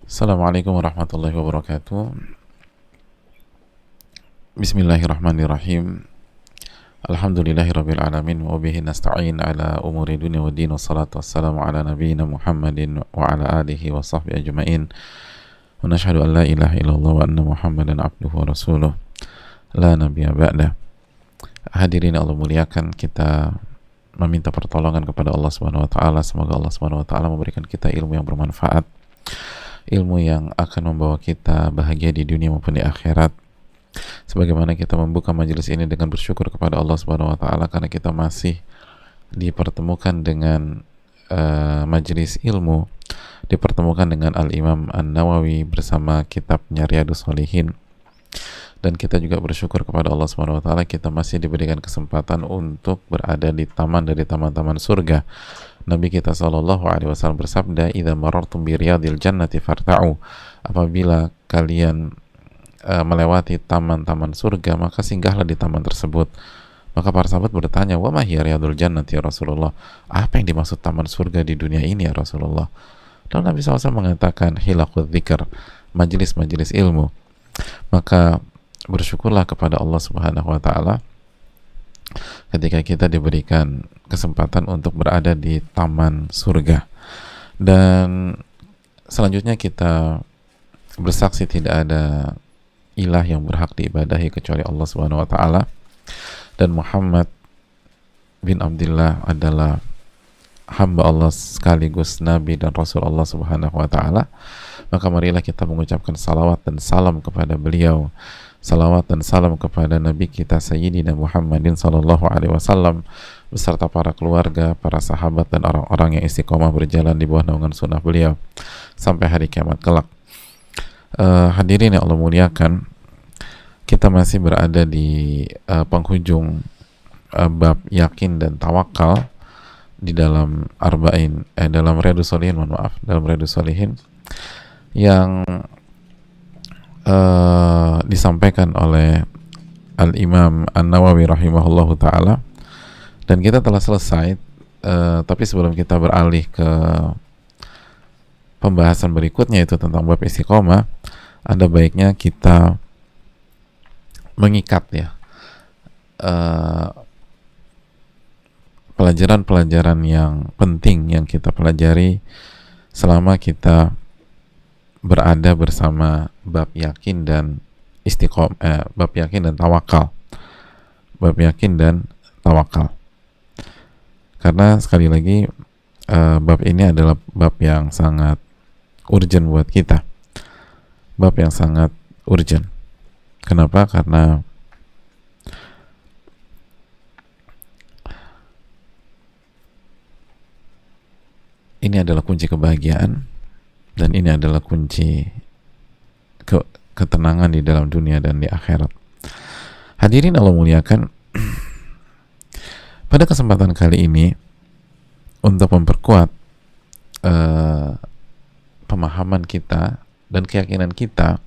Assalamualaikum warahmatullahi wabarakatuh. Bismillahirrahmanirrahim. Alhamdulillahirabbil alamin wa bihi nasta'in ala umuri dunya waddin, wassalatu wassalamu ala nabiyyina Muhammadin wa ala alihi wa sahbihi ajmain. Wa nashhadu an la ilaha illallah wa anna Muhammadan abduhu wa rasuluh la nabiyya ba'dah. Hadirin Allah muliakan, kita meminta pertolongan kepada Allah Subhanahu wa taala. Semoga Allah Subhanahu wa taala memberikan kita ilmu yang bermanfaat, ilmu yang akan membawa kita bahagia di dunia maupun di akhirat. Sebagaimana kita membuka majelis ini dengan bersyukur kepada Allah Subhanahu wa taala karena kita masih dipertemukan dengan majelis ilmu, dipertemukan dengan Al-Imam An-Nawawi bersama kitabnya Riyadhus Shalihin. Dan kita juga bersyukur kepada Allah Subhanahu wa taala kita masih diberikan kesempatan untuk berada di taman dari taman-taman surga. Nabi kita sallallahu alaihi wasallam bersabda, "Idza marartum bi riyadil jannati farta'u." Apabila kalian melewati taman-taman surga, maka singgahlah di taman tersebut. Maka para sahabat bertanya, "Wa ma hiya riyadul jannati ya Rasulullah?" Apa yang dimaksud taman surga di dunia ini ya Rasulullah? Lalu Nabi SAW mengatakan, "Hilaqud dzikr," majelis-majelis ilmu. Maka bersyukurlah kepada Allah Subhanahu wa taala ketika kita diberikan kesempatan untuk berada di taman surga. Dan selanjutnya kita bersaksi tidak ada ilah yang berhak diibadahi kecuali Allah Subhanahu wa taala, dan Muhammad bin Abdullah adalah hamba Allah sekaligus nabi dan rasul Allah Subhanahu wa taala. Maka marilah kita mengucapkan salawat dan salam kepada beliau, salawat dan salam kepada Nabi kita Sayyidina Muhammadin sallallahu alaihi wasallam beserta para keluarga, para sahabat dan orang-orang yang istiqomah berjalan di bawah naungan sunnah beliau sampai hari kiamat kelak. Hadirin yang Allah muliakan, kita masih berada di penghujung bab yakin dan tawakal di dalam dalam Riyadhus Shalihin, dalam Riyadhus Shalihin yang disampaikan oleh Al-Imam An-Nawawi rahimahullahu ta'ala. Dan kita telah selesai, tapi sebelum kita beralih ke pembahasan berikutnya, itu tentang bab istiqomah, ada baiknya kita mengikat ya pelajaran-pelajaran yang penting yang kita pelajari selama kita berada bersama bab yakin dan bab yakin dan tawakal, bab yakin dan tawakal. Karena sekali lagi bab ini adalah bab yang sangat urgent buat kita, bab yang sangat urgent. Kenapa? Karena ini adalah kunci kebahagiaan, dan ini adalah kunci ketenangan di dalam dunia dan di akhirat. Hadirin Allah muliakan, pada kesempatan kali ini untuk memperkuat pemahaman kita dan keyakinan kita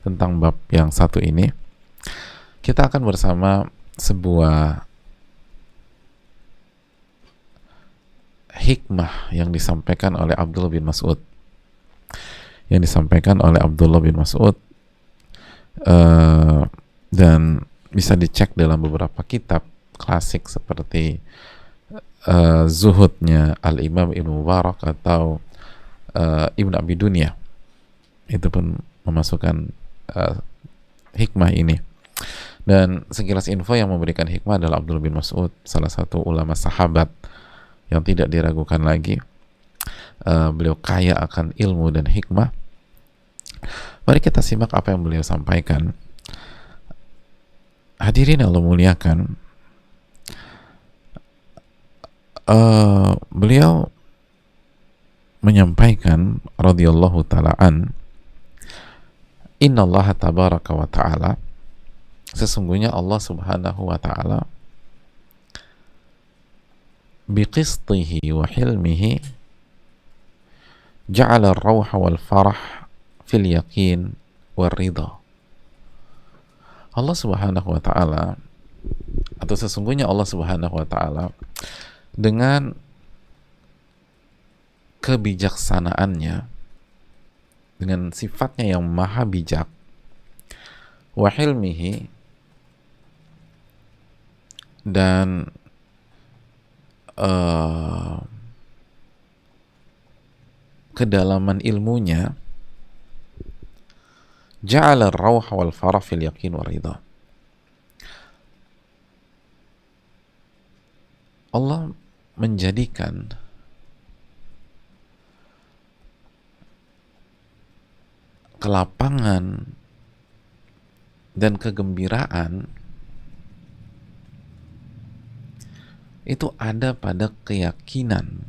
tentang bab yang satu ini, kita akan bersama sebuah hikmah yang disampaikan oleh Abdullah bin Mas'ud, dan bisa dicek dalam beberapa kitab klasik seperti Zuhudnya Al-Imam Ibnu Mubarak atau Ibnu Abi Dunya. Itu pun memasukkan hikmah ini. Dan sekilas info, yang memberikan hikmah adalah Abdullah bin Mas'ud, salah satu ulama sahabat yang tidak diragukan lagi. Beliau kaya akan ilmu dan hikmah. Mari kita simak apa yang beliau sampaikan. Hadirin Allah muliakan, beliau menyampaikan radhiyallahu ta'ala innallaha tabaraka wa ta'ala, sesungguhnya Allah Subhanahu wa ta'ala biqistihi wa hilmihi ja'ala ar-rawha wal farah fil yaqin wal ridha. Allah Subhanahu wa ta'ala, atau sesungguhnya Allah Subhanahu wa ta'ala dengan kebijaksanaannya, dengan sifatnya yang maha bijak, wa hilmihi, dan kedalaman ilmunya, ja'ala ar-rawh wal farah fil yaqin wa ridha. Allah menjadikan kelapangan dan kegembiraan itu ada pada keyakinan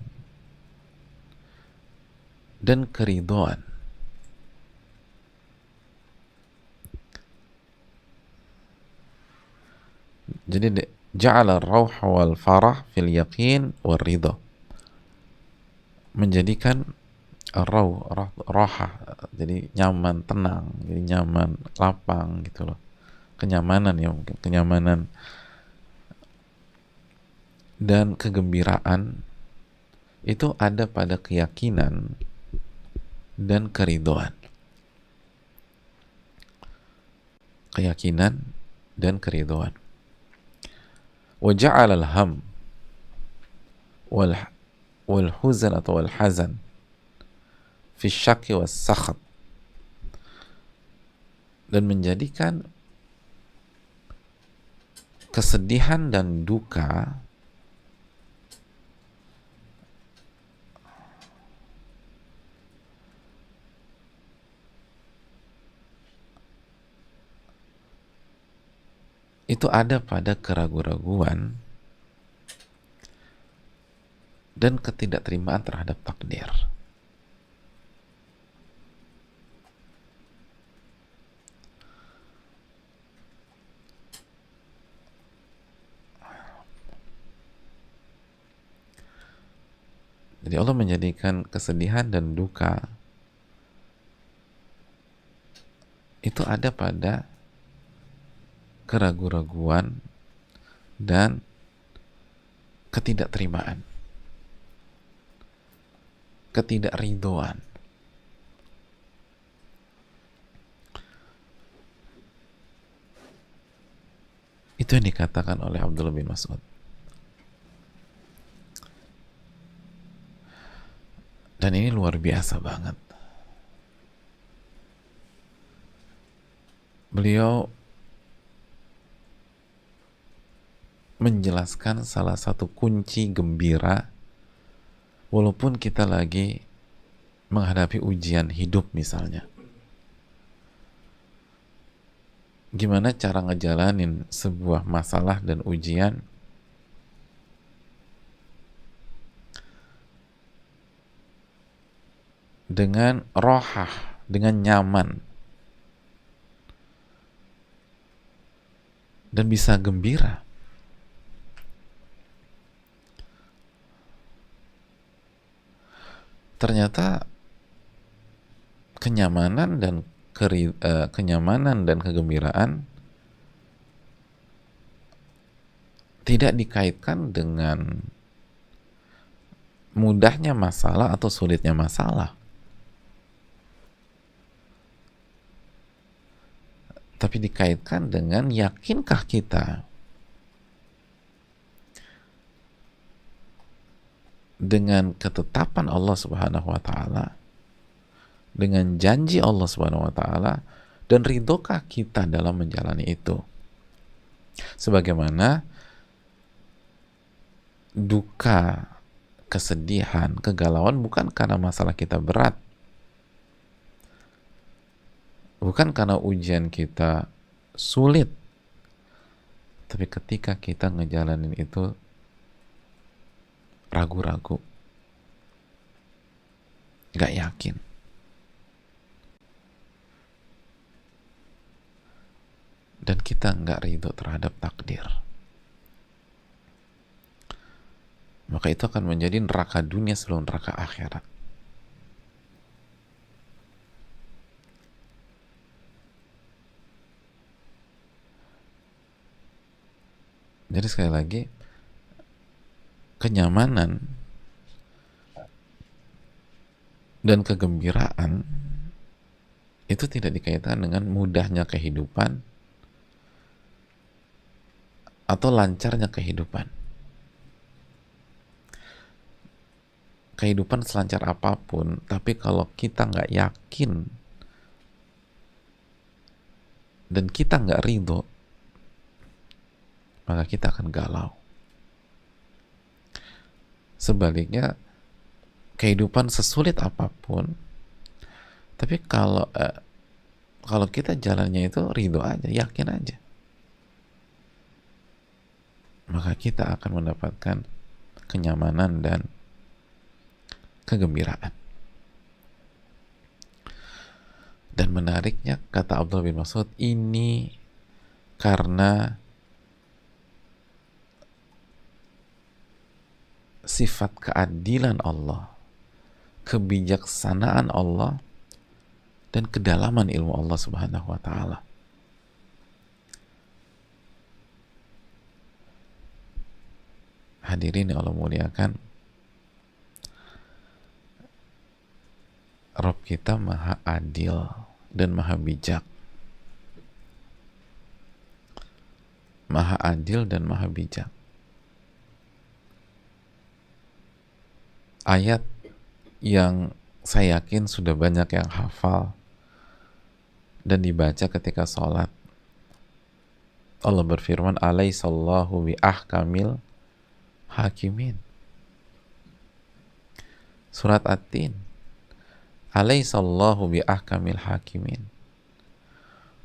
dan keridhaan. Jadi ja'ala ar-rawh wal farah fil yaqin war ridha, menjadikan raha, jadi nyaman, tenang, jadi nyaman, lapang gitu loh, kenyamanan, ya mungkin kenyamanan dan kegembiraan itu ada pada keyakinan dan keridhaan. Keyakinan dan keridhaan. Wa ja'ala al-ham wal huzan atau wal hazan fi syakki was sakhat, dan menjadikan kesedihan dan duka itu ada pada keraguan-raguan dan ketidakterimaan terhadap takdir. Jadi Allah menjadikan kesedihan dan duka itu ada pada keraguan-raguan dan ketidakterimaan, ketidakridhoan. Itu yang dikatakan oleh Abdullah bin Mas'ud. Dan ini luar biasa banget. Beliau menjelaskan salah satu kunci gembira walaupun kita lagi menghadapi ujian hidup misalnya. Gimana cara ngejalanin sebuah masalah dan ujian dengan rohah, dengan nyaman, dan bisa gembira. Ternyata kenyamanan dan kegembiraan tidak dikaitkan dengan mudahnya masalah atau sulitnya masalah, tapi dikaitkan dengan yakinkah kita dengan ketetapan Allah Subhanahu wa taala, dengan janji Allah Subhanahu wa taala, dan ridhokah kita dalam menjalani itu. Sebagaimana duka, kesedihan, kegalauan bukan karena masalah kita berat, bukan karena ujian kita sulit, tapi ketika kita ngejalanin itu ragu-ragu, gak yakin, dan kita gak ridho terhadap takdir, maka itu akan menjadi neraka dunia sebelum neraka akhirat. Jadi sekali lagi, kenyamanan Dan kegembiraan itu tidak dikaitkan dengan mudahnya kehidupan atau lancarnya kehidupan. Kehidupan selancar apapun, tapi kalau kita nggak yakin dan kita nggak ridho, maka kita akan galau. Sebaliknya, kehidupan sesulit apapun, tapi kalau kita jalannya itu ridho aja, yakin aja, maka kita akan mendapatkan kenyamanan dan kegembiraan. Dan menariknya, kata Abdullah bin Mas'ud, ini karena sifat keadilan Allah, kebijaksanaan Allah, dan kedalaman ilmu Allah Subhanahu wa ta'ala. Hadirin yang Allah muliakan, Rabb kita maha adil dan maha bijak. Maha adil dan maha bijak. Ayat yang saya yakin sudah banyak yang hafal dan dibaca ketika sholat. Allah berfirman, alaihissallahu bi ahkamil hakimin. Surat At-Tin. Alaihissallahu bi ahkamil hakimin.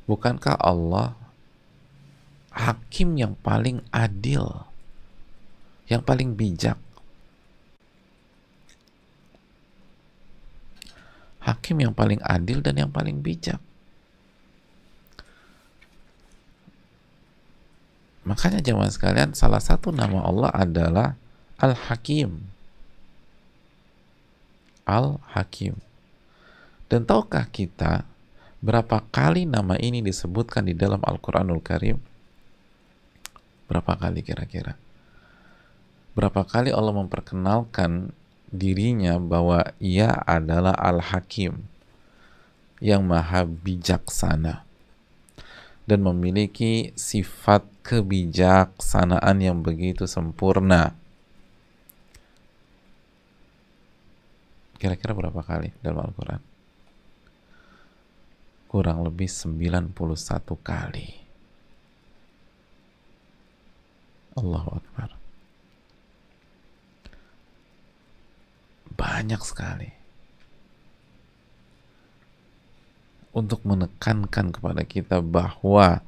Bukankah Allah hakim yang paling adil, yang paling bijak? Hakim yang paling adil dan yang paling bijak. Makanya jemaah sekalian, salah satu nama Allah adalah Al-Hakim. Al-Hakim. Dan tahukah kita berapa kali nama ini disebutkan di dalam Al-Quranul Karim? Berapa kali kira-kira? Berapa kali Allah memperkenalkan dirinya bahwa ia adalah Al-Hakim, yang maha bijaksana dan memiliki sifat kebijaksanaan yang begitu sempurna. Kira-kira berapa kali dalam Al-Quran? Kurang lebih 91 kali. Allahu Akbar. Banyak sekali. Untuk menekankan kepada kita bahwa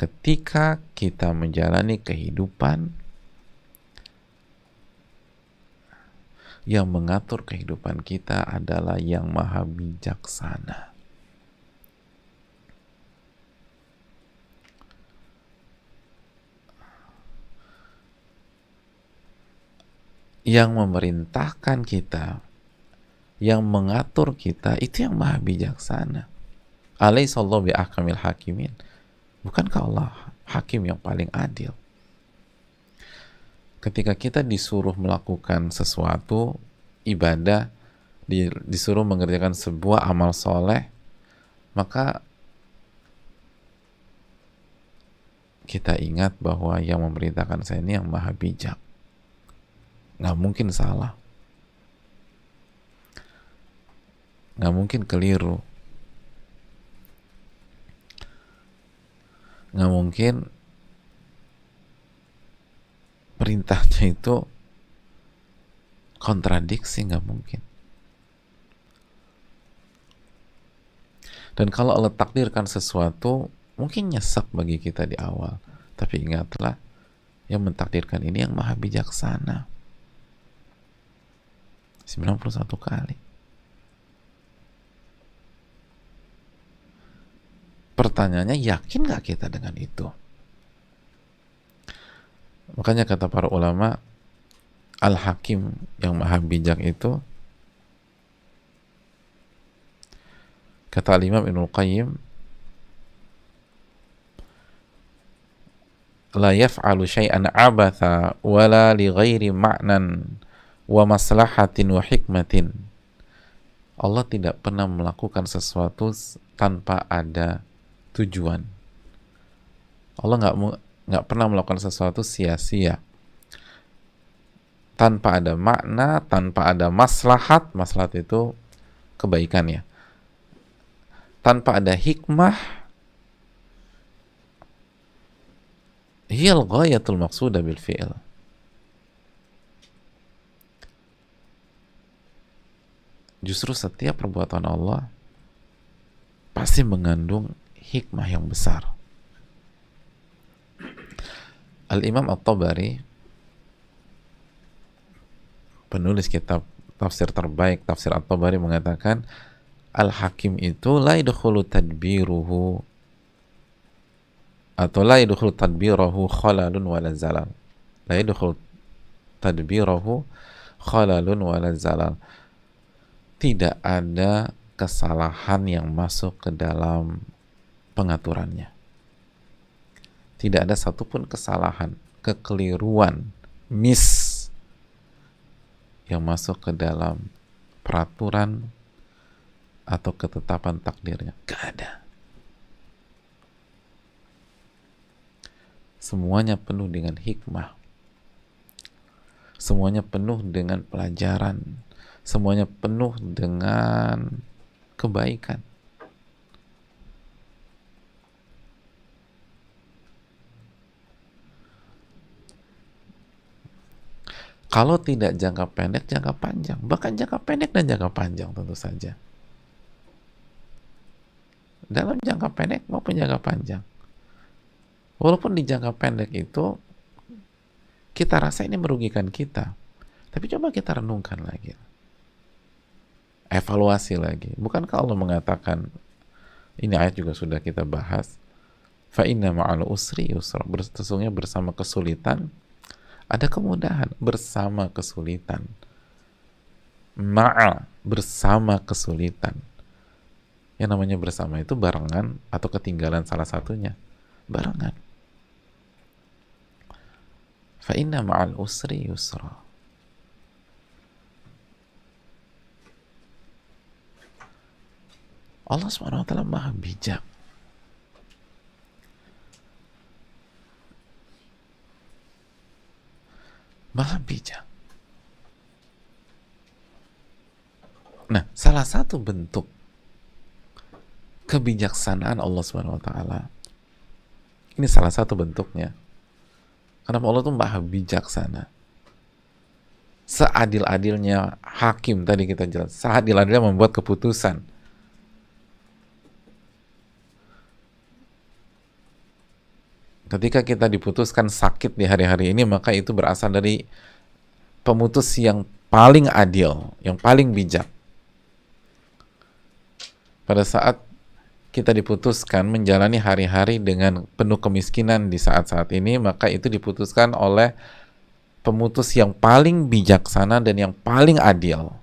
ketika kita menjalani kehidupan, yang mengatur kehidupan kita adalah yang maha bijaksana. Yang memerintahkan kita, yang mengatur kita, itu yang maha bijaksana. Alaihissallahu bi ahkamil hakimin. Bukankah Allah hakim yang paling adil? Ketika kita disuruh melakukan sesuatu ibadah, disuruh mengerjakan sebuah amal soleh, maka kita ingat bahwa yang memerintahkan saya ini yang maha bijak. Nggak mungkin salah, nggak mungkin keliru, nggak mungkin perintahnya itu kontradiksi, nggak mungkin. Dan kalau Allah takdirkan sesuatu, mungkin nyesek bagi kita di awal, tapi ingatlah, yang mentakdirkan ini yang maha bijaksana. 91 kali. Pertanyaannya, yakin gak kita dengan itu? Makanya kata para ulama, Al-Hakim yang maha bijak itu, kata Al-Imam Ibnul Qayyim, la yaf'alu syai'an abatha wala li ghairi ma'nan wa maslahatin wa hikmatin Allah tidak pernah melakukan sesuatu tanpa ada tujuan. Allah nggak pernah melakukan sesuatu sia-sia, tanpa ada makna, tanpa ada maslahat. Maslahat itu kebaikan ya. Tanpa ada hikmah, hiyal ghayatul maqsuda bil fi'il. Justru setiap perbuatan Allah pasti mengandung hikmah yang besar. Al-Imam At-Tabari, penulis kitab tafsir terbaik, tafsir At-Tabari, mengatakan Al-Hakim itu la yadkhulu tadbiruhu atau la yadkhulu tadbirahu khalalun wala zalal. La yadkhulu tadbirahu khalalun wala zalal. Tidak ada kesalahan yang masuk ke dalam pengaturannya. Tidak ada satupun kesalahan, kekeliruan, miss yang masuk ke dalam peraturan atau ketetapan takdirnya. Gak ada. Semuanya penuh dengan hikmah. Semuanya penuh dengan pelajaran. Semuanya penuh dengan kebaikan. Kalau tidak jangka pendek, jangka panjang. Bahkan jangka pendek dan jangka panjang tentu saja. Dalam jangka pendek maupun jangka panjang. Walaupun di jangka pendek itu kita rasa ini merugikan kita. Tapi coba kita renungkan lagi. Evaluasi lagi. Bukankah Allah mengatakan, ini ayat juga sudah kita bahas, fa inna ma'al usri yusra, sesungguhnya bersama kesulitan ada kemudahan. Bersama kesulitan, ma'a, bersama kesulitan. Yang namanya bersama itu barengan atau ketinggalan salah satunya. Barengan. Fa inna ma'al usri yusra. Allah SWT maha bijak. Maha bijak. Nah, salah satu bentuk kebijaksanaan Allah SWT, ini salah satu bentuknya. Karena Allah itu maha bijaksana. Seadil-adilnya hakim, tadi kita jelas, seadil-adilnya membuat keputusan. Ketika kita diputuskan sakit di hari-hari ini, maka itu berasal dari pemutus yang paling adil, yang paling bijak. Pada saat kita diputuskan menjalani hari-hari dengan penuh kemiskinan di saat-saat ini, maka itu diputuskan oleh pemutus yang paling bijaksana dan yang paling adil.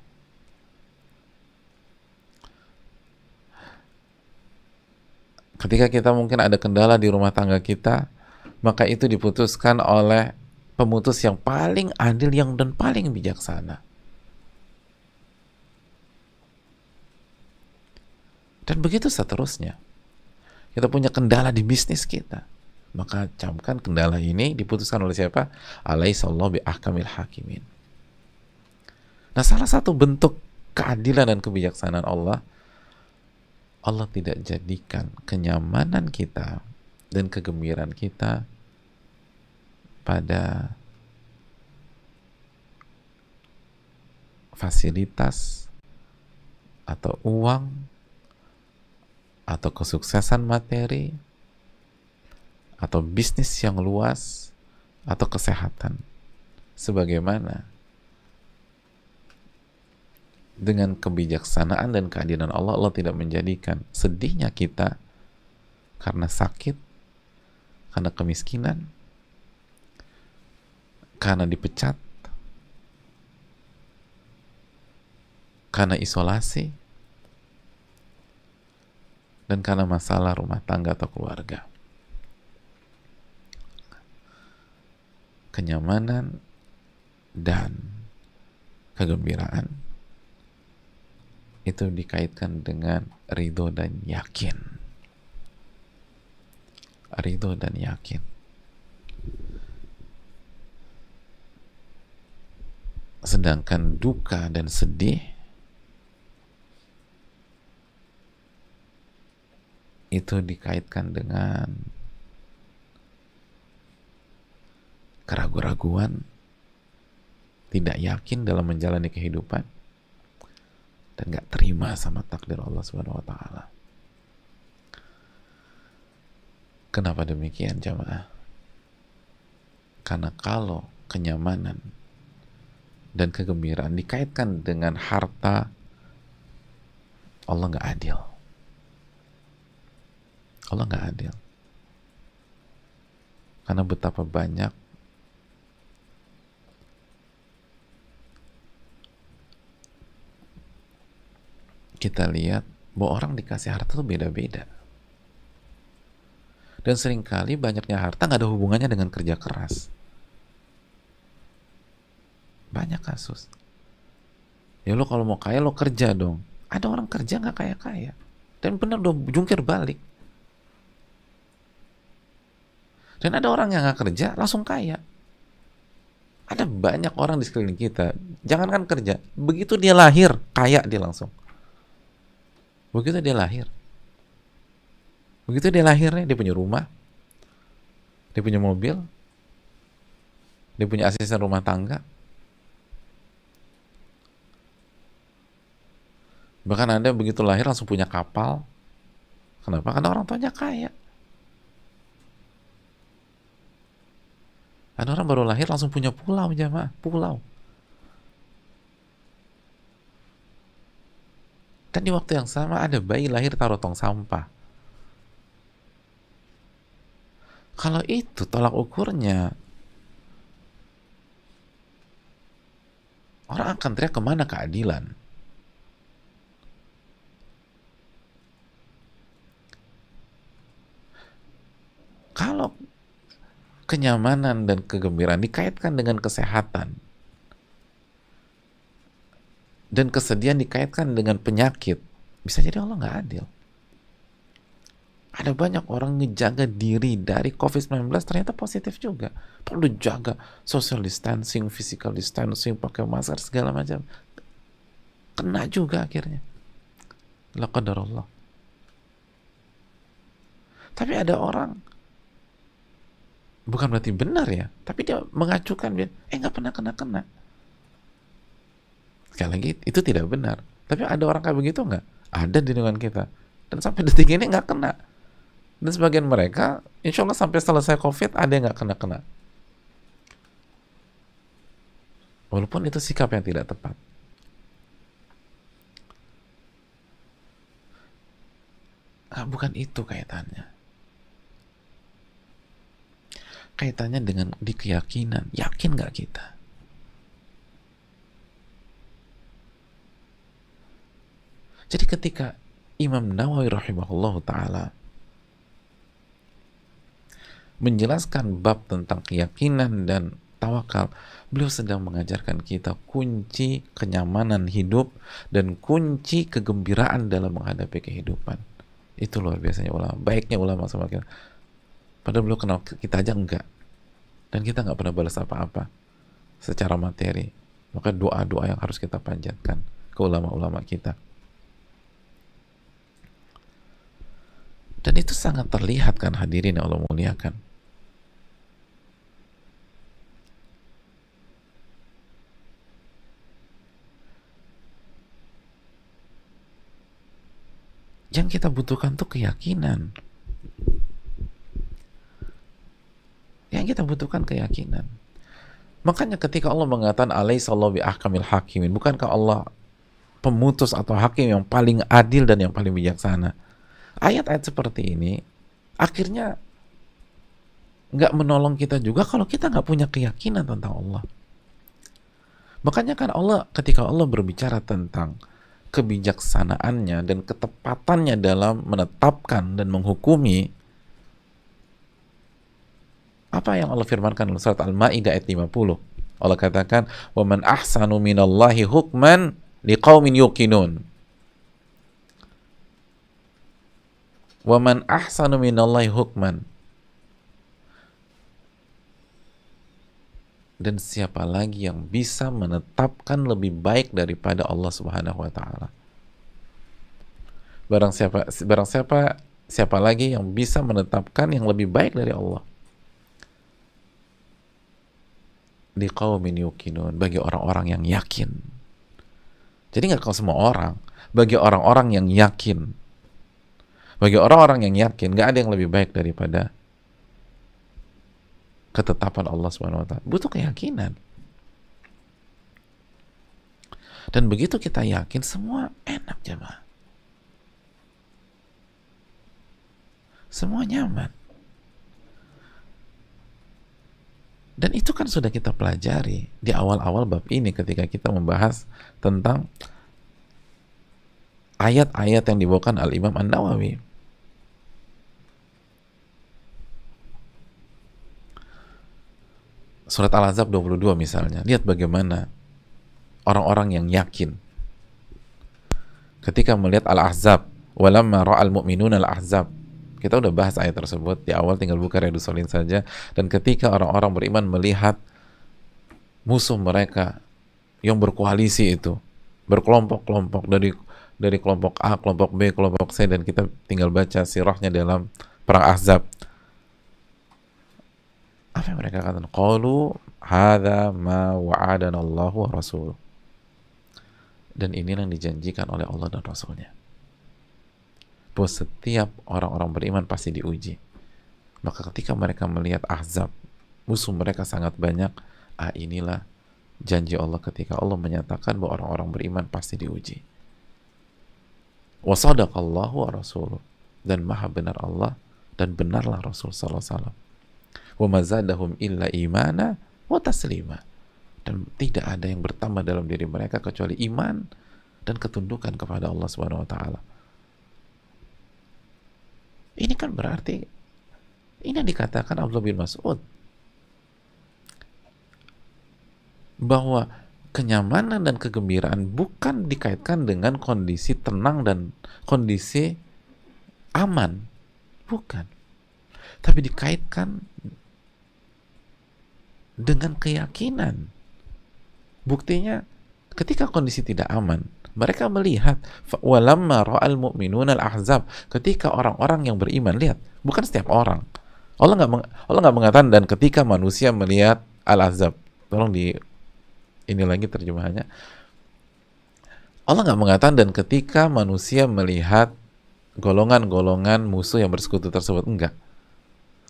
Ketika kita mungkin ada kendala di rumah tangga kita, maka itu diputuskan oleh pemutus yang paling adil dan paling bijaksana. Dan begitu seterusnya. Kita punya kendala di bisnis kita, maka camkan kendala ini diputuskan oleh siapa? Alaihissallahu bi ahkamil hakimin. Nah, salah satu bentuk keadilan dan kebijaksanaan Allah tidak jadikan kenyamanan kita dan kegembiraan kita pada fasilitas atau uang atau kesuksesan materi atau bisnis yang luas atau kesehatan, sebagaimana dengan kebijaksanaan dan keadilan Allah tidak menjadikan sedihnya kita karena sakit, karena kemiskinan, karena dipecat, karena isolasi, dan karena masalah rumah tangga atau keluarga. Kenyamanan dan kegembiraan itu dikaitkan dengan ridho dan yakin. Ridho dan yakin. Sedangkan duka dan sedih itu dikaitkan dengan keraguan-raguan, tidak yakin dalam menjalani kehidupan, dan gak terima sama takdir Allah Subhanahu wa Ta'ala. Kenapa demikian, jamaah? Karena kalau kenyamanan dan kegembiraan dikaitkan dengan harta, Allah gak adil. Allah gak adil. Karena betapa banyak kita lihat bahwa orang dikasih harta itu beda-beda. Dan seringkali banyaknya harta nggak ada hubungannya dengan kerja keras. Banyak kasus. Ya lo kalau mau kaya lo kerja dong. Ada orang kerja nggak kaya-kaya. Dan bener udah jungkir balik. Dan ada orang yang nggak kerja langsung kaya. Ada banyak orang di sekeliling kita. Jangankan kerja. Begitu dia lahir, kaya dia langsung. Begitu dia lahir, dia punya rumah, dia punya mobil, dia punya asisten rumah tangga. Bahkan ada begitu lahir langsung punya kapal. Kenapa? Karena orang tuanya kaya. Ada orang baru lahir langsung punya pulau, jamaah, pulau. Dan di waktu yang sama ada bayi lahir taruh tong sampah. Kalau itu tolak ukurnya, orang akan teriak kemana keadilan? Kalau kenyamanan dan kegembiraan dikaitkan dengan kesehatan, dan kesedihan dikaitkan dengan penyakit, bisa jadi Allah nggak adil. Ada banyak orang ngejaga diri dari COVID-19 ternyata positif juga. Perlu jaga social distancing, physical distancing, pakai masker segala macam. Kena juga akhirnya. La qadarullah. Tapi ada orang, bukan berarti benar ya, tapi dia mengacukan, nggak pernah kena. Sekali lagi, itu tidak benar. Tapi ada orang kayak begitu nggak? Ada di lingkungan kita. Dan sampai detik ini nggak kena. Dan sebagian mereka, insya Allah sampai selesai COVID, ada yang nggak kena. Walaupun itu sikap yang tidak tepat. Bukan itu kaitannya. Kaitannya dengan di keyakinan. Yakin nggak kita? Jadi ketika Imam Nawawi rahimahullah ta'ala menjelaskan bab tentang keyakinan dan tawakal, beliau sedang mengajarkan kita kunci kenyamanan hidup dan kunci kegembiraan dalam menghadapi kehidupan. Itu luar biasanya ulama, baiknya ulama sama kita. Padahal beliau kenal kita aja enggak. Dan kita nggak pernah balas apa-apa secara materi. Maka doa-doa yang harus kita panjatkan ke ulama-ulama kita. Dan itu sangat terlihat kan, hadirin yang Allah muliakan. Yang kita butuhkan tuh keyakinan. Yang kita butuhkan keyakinan. Makanya ketika Allah mengatakan alaihissallahu bi ahkamil hakimin, bukankah Allah pemutus atau hakim yang paling adil dan yang paling bijaksana? Ayat-ayat seperti ini akhirnya nggak menolong kita juga kalau kita nggak punya keyakinan tentang Allah. Makanya kan Allah, ketika Allah berbicara tentang kebijaksanaannya dan ketepatannya dalam menetapkan dan menghukumi, apa yang Allah firmankan dalam surat Al-Maidah ayat 50? Allah katakan, "Wa man ahsanu minallahi hukman liqaumin yuqinun." Wa man ahsanu minallahi hukman. Dan siapa lagi yang bisa menetapkan lebih baik daripada Allah Subhanahu wa taala? Siapa lagi yang bisa menetapkan yang lebih baik dari Allah? Liqaumin yuqinun, bagi orang-orang yang yakin. Jadi nggak kalau semua orang, bagi orang-orang yang yakin. Bagi orang-orang yang yakin, nggak ada yang lebih baik daripada ketetapan Allah Subhanahu wa taala. Butuh keyakinan. Dan begitu kita yakin, semua enak, jemaah. Semua nyaman. Dan itu kan sudah kita pelajari di awal-awal bab ini ketika kita membahas tentang ayat-ayat yang dibawakan Al-Imam An-Nawawi. Surat Al-Ahzab 22 misalnya. Lihat bagaimana orang-orang yang yakin ketika melihat Al-Ahzab, walamma ra'al mu'minuna Al-Ahzab. Kita udah bahas ayat tersebut di awal, tinggal buka Riyadhus Shalihin saja. Dan ketika orang-orang beriman melihat musuh mereka yang berkoalisi itu, berkelompok-kelompok, dari kelompok A, kelompok B, kelompok C, dan kita tinggal baca sirahnya dalam perang Ahzab. Apa yang mereka katakan? Qalu hadza ma wa'adana Allahu wa rasuluh. Dan ini yang dijanjikan oleh Allah dan Rasulnya. Bahwa setiap orang-orang beriman pasti diuji. Maka ketika mereka melihat Ahzab, musuh mereka sangat banyak, inilah janji Allah ketika Allah menyatakan bahwa orang-orang beriman pasti diuji. Wa sadaqallahu wa rasuluh, dan maha benar Allah dan benarlah Rasul sallallahu alaihi wasallam. Wa mazadahum illa imana wa taslima. Dan tidak ada yang bertambah dalam diri mereka kecuali iman dan ketundukan kepada Allah Subhanahu wa taala. Ini kan berarti ini yang dikatakan Abdullah bin Mas'ud, bahwa kenyamanan dan kegembiraan bukan dikaitkan dengan kondisi tenang dan kondisi aman, bukan, tapi dikaitkan dengan keyakinan. Buktinya ketika kondisi tidak aman, mereka melihat walamma ra'al mu'minuna al-ahzab, ketika orang-orang yang beriman, lihat, bukan setiap orang. Allah nggak mengatakan dan ketika manusia melihat al-ahzab. Tolong ini lagi terjemahannya. Allah nggak mengatakan dan ketika manusia melihat golongan-golongan musuh yang bersekutu tersebut, enggak.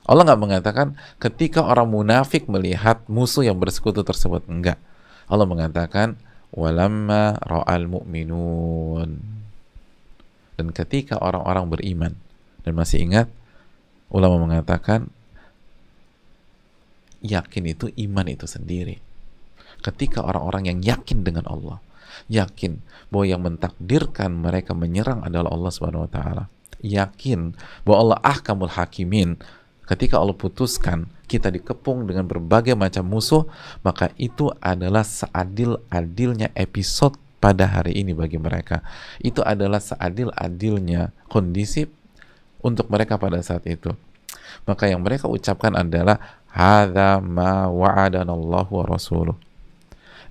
Allah nggak mengatakan ketika orang munafik melihat musuh yang bersekutu tersebut, enggak. Allah mengatakan walamma ra'al mu'minun, dan ketika orang-orang beriman. Dan masih ingat, ulama mengatakan yakin itu iman itu sendiri. Ketika orang-orang yang yakin dengan Allah, yakin bahwa yang mentakdirkan mereka menyerang adalah Allah Subhanahu wa taala, yakin bahwa Allah ahkamul hakimin, ketika Allah putuskan kita dikepung dengan berbagai macam musuh, maka itu adalah seadil-adilnya episode pada hari ini bagi mereka. Itu adalah seadil-adilnya kondisi untuk mereka pada saat itu. Maka yang mereka ucapkan adalah hadza ma wa'adanallahu wa rasuluh.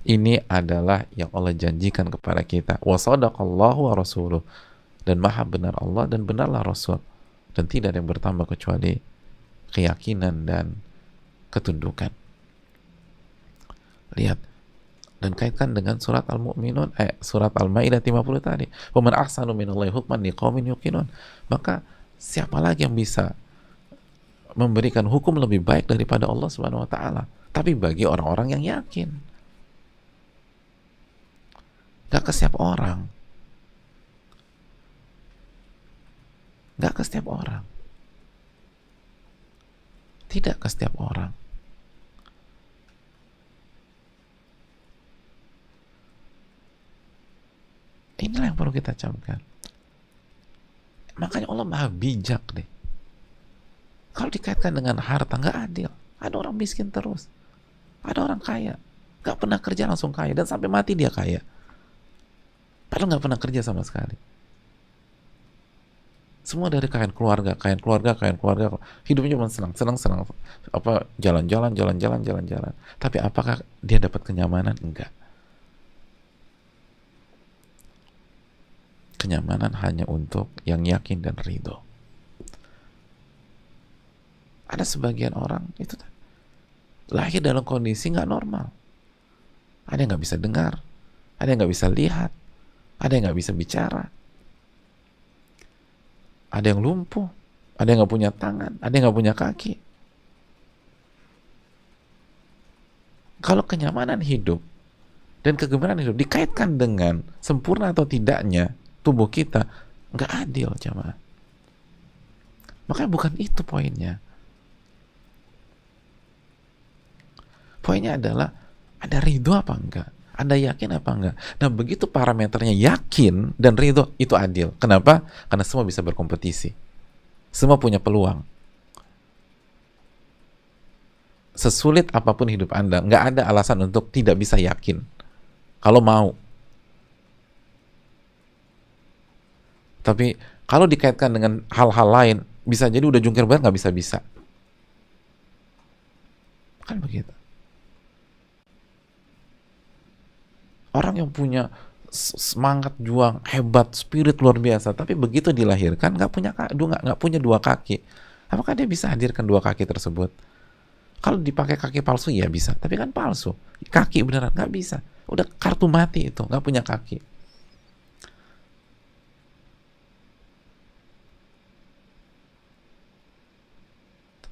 Ini adalah yang Allah janjikan kepada kita. Wa sadaqallahu wa rasuluh, dan maha benar Allah dan benarlah Rasul. Dan tidak ada yang bertambah kecuali keyakinan dan ketundukan. Lihat, dan kaitkan dengan surat Al-Mu'minun, surat Al-Maidah 50 tadi. Wa man ahsanu minallahi hukman liqaumin yuqinun. Maka siapa lagi yang bisa memberikan hukum lebih baik daripada Allah Subhanahu wa taala? Tapi bagi orang-orang yang yakin. Gak ke setiap orang. Gak ke setiap orang. Tidak ke setiap orang. Inilah yang perlu kita camkan. Makanya Allah maha bijak deh. Kalau dikaitkan dengan harta, nggak adil. Ada orang miskin terus, ada orang kaya, nggak pernah kerja langsung kaya, dan sampai mati dia kaya, padahal nggak pernah kerja sama sekali. Semua dari kain keluarga, kain keluarga, kain keluarga. Hidupnya cuma senang, senang, senang. Apa jalan-jalan, jalan-jalan, jalan-jalan. Tapi apakah dia dapat kenyamanan? Enggak. Kenyamanan hanya untuk yang yakin dan ridho. Ada sebagian orang itu lahir dalam kondisi nggak normal. Ada yang nggak bisa dengar, ada yang nggak bisa lihat, ada yang nggak bisa bicara, ada yang lumpuh, ada yang nggak punya tangan, ada yang nggak punya kaki. Kalau kenyamanan hidup dan kegembiraan hidup dikaitkan dengan sempurna atau tidaknya tubuh kita, nggak adil, jamaah. Makanya bukan itu poinnya. Poinnya adalah ada ridho apa enggak? Anda yakin apa enggak? Nah, begitu parameternya yakin dan ridho, itu adil. Kenapa? Karena semua bisa berkompetisi. Semua punya peluang. Sesulit apapun hidup Anda, nggak ada alasan untuk tidak bisa yakin. Kalau mau. Tapi kalau dikaitkan dengan hal-hal lain, bisa jadi udah jungkir balik nggak bisa-bisa. Kan begitu. Orang yang punya semangat juang hebat, spirit luar biasa, tapi begitu dilahirkan nggak punya dua kaki, apakah dia bisa hadirkan dua kaki tersebut? Kalau dipakai kaki palsu ya bisa, tapi kan palsu. Kaki beneran nggak bisa, udah kartu mati itu, nggak punya kaki.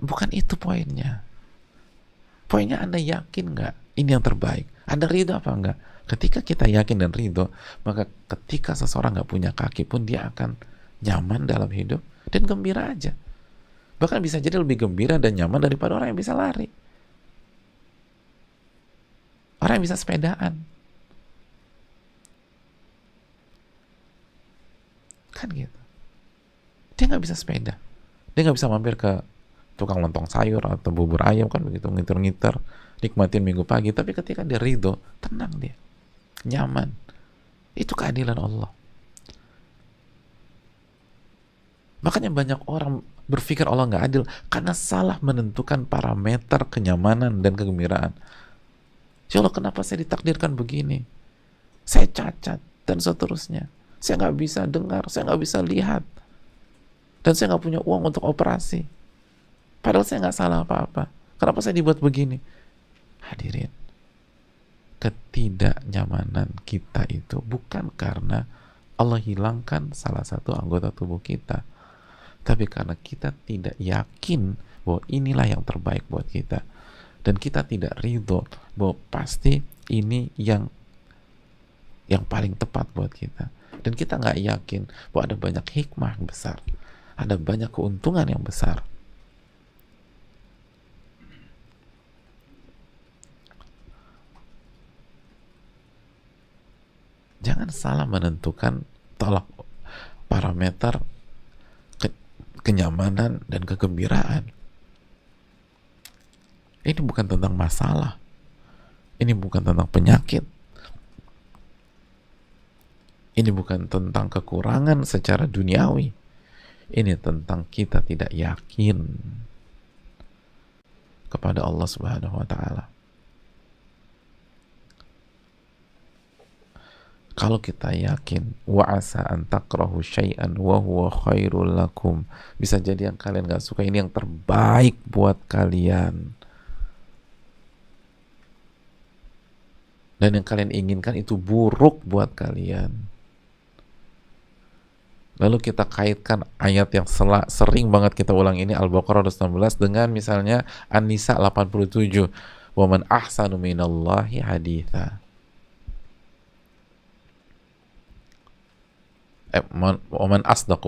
Bukan itu poinnya. Poinnya Anda yakin nggak ini yang terbaik? Anda ridho apa enggak? Ketika kita yakin dan ridho, maka ketika seseorang nggak punya kaki pun dia akan nyaman dalam hidup dan gembira aja. Bahkan bisa jadi lebih gembira dan nyaman daripada orang yang bisa lari. Orang yang bisa sepedaan. Kan gitu. Dia nggak bisa sepeda. Dia nggak bisa mampir ke tukang lontong sayur atau bubur ayam, kan begitu, ngiter-ngiter, nikmatin minggu pagi. Tapi ketika dia ridho, tenang dia. Nyaman. Itu keadilan Allah. Makanya banyak orang berpikir Allah nggak adil karena salah menentukan parameter kenyamanan dan kegembiraan. Ya Allah, kenapa saya ditakdirkan begini? Saya cacat dan seterusnya. Saya nggak bisa dengar, saya nggak bisa lihat, dan saya nggak punya uang untuk operasi. Padahal saya nggak salah apa-apa. Kenapa saya dibuat begini? Hadirin, ketidaknyamanan kita itu bukan karena Allah hilangkan salah satu anggota tubuh kita, tapi karena kita tidak yakin bahwa inilah yang terbaik buat kita, dan kita tidak ridho bahwa pasti ini yang paling tepat buat kita, dan kita nggak yakin bahwa ada banyak hikmah yang besar, ada banyak keuntungan yang besar. Jangan salah menentukan tolak parameter kenyamanan dan kegembiraan. Ini bukan tentang masalah. Ini bukan tentang penyakit. Ini bukan tentang kekurangan secara duniawi. Ini tentang kita tidak yakin kepada Allah Subhanahu wa Ta'ala. Kalau kita yakin, wa asa an takrahu syai'an wa huwa khairul lakum, bisa jadi yang kalian gak suka ini yang terbaik buat kalian, dan yang kalian inginkan itu buruk buat kalian. Lalu kita kaitkan ayat yang sering banget kita ulang ini, Al-Baqarah 19, dengan misalnya An-Nisa 87, wa man ahsanu minallahi haditha. Waman asdaqu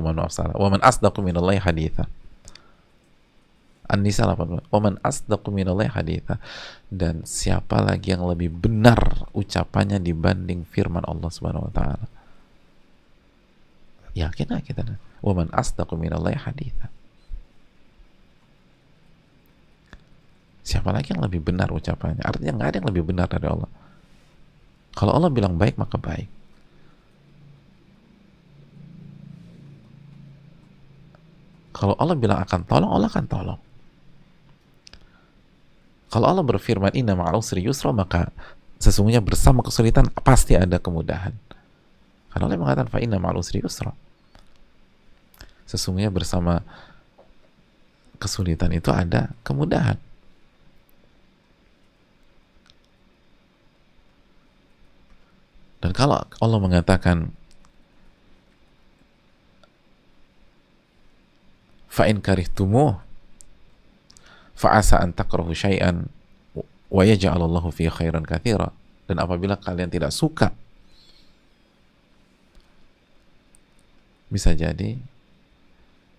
minallahi haditha. An-Nisa 18. Waman asdaqu minallahi haditha. Dan siapa lagi yang lebih benar ucapannya dibanding firman Allah Subhanahu wa Ta'ala? Yakin gak kita? Waman asdaqu minallahi haditha. Siapa lagi yang lebih benar ucapannya? Artinya nggak ada yang lebih benar dari Allah. Kalau Allah bilang baik, maka baik. Kalau Allah bilang akan tolong, Allah akan tolong. Kalau Allah berfirman inna ma'al usri yusra, maka sesungguhnya bersama kesulitan pasti ada kemudahan. Karena Allah mengatakan fa inna ma'al usri yusra. Sesungguhnya bersama kesulitan itu ada kemudahan. Dan kalau Allah mengatakan fa in karihtumuh fa asa an takrahu syai'an wa yaj'alallahu fi khairan katsira, dan apabila kalian tidak suka, bisa jadi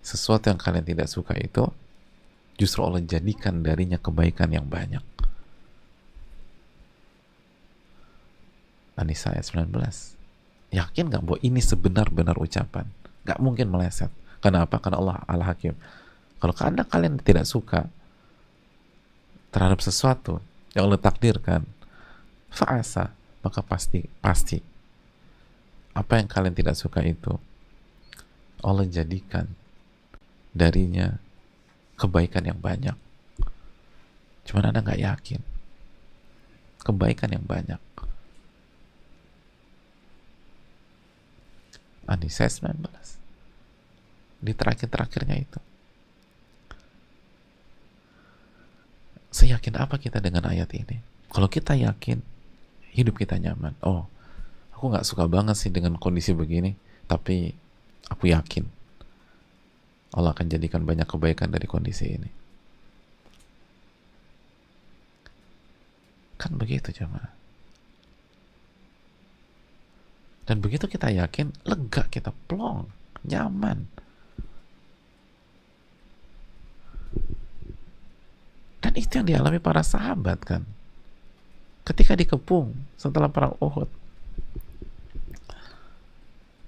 sesuatu yang kalian tidak suka itu justru Allah jadikan darinya kebaikan yang banyak. An-Nisa ayat 19. Yakin gak bahwa ini sebenar-benar ucapan? Gak mungkin meleset. Kenapa? Karena Allah Al-Hakim. Kalau kalian tidak suka terhadap sesuatu yang Allah takdirkan, fa'asa, maka pasti apa yang kalian tidak suka itu Allah jadikan darinya kebaikan yang banyak. Cuman Anda gak yakin. Kebaikan yang banyak. An-Nisa 19. Di terakhir-terakhirnya itu. Seyakin apa kita dengan ayat ini? Kalau kita yakin, hidup kita nyaman. Oh, aku gak suka banget sih dengan kondisi begini, tapi aku yakin Allah akan jadikan banyak kebaikan dari kondisi ini. Kan begitu jemaah. Dan begitu kita yakin, lega kita, plong, nyaman. Dan itu yang dialami para sahabat kan. Ketika dikepung setelah perang Uhud.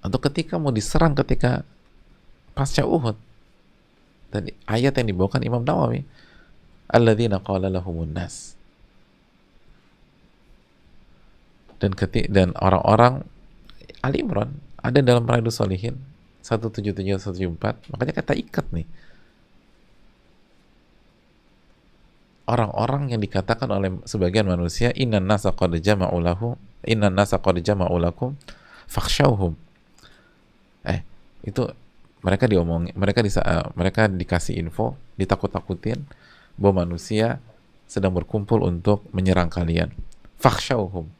Atau ketika mau diserang ketika pasca Uhud. Dan ayat yang dibawakan Imam Nawawi, alladzina qala lahumun nas. Dan orang-orang Ali Imran ada dalam Riyadhus Shalihin 177-174, makanya kata ikat nih. Orang-orang yang dikatakan oleh sebagian manusia innan nasa qad jama'u lakum fakhshawhum. Itu mereka mereka dikasih info, ditakut-takutin bahwa manusia sedang berkumpul untuk menyerang kalian. Fakhshawhum.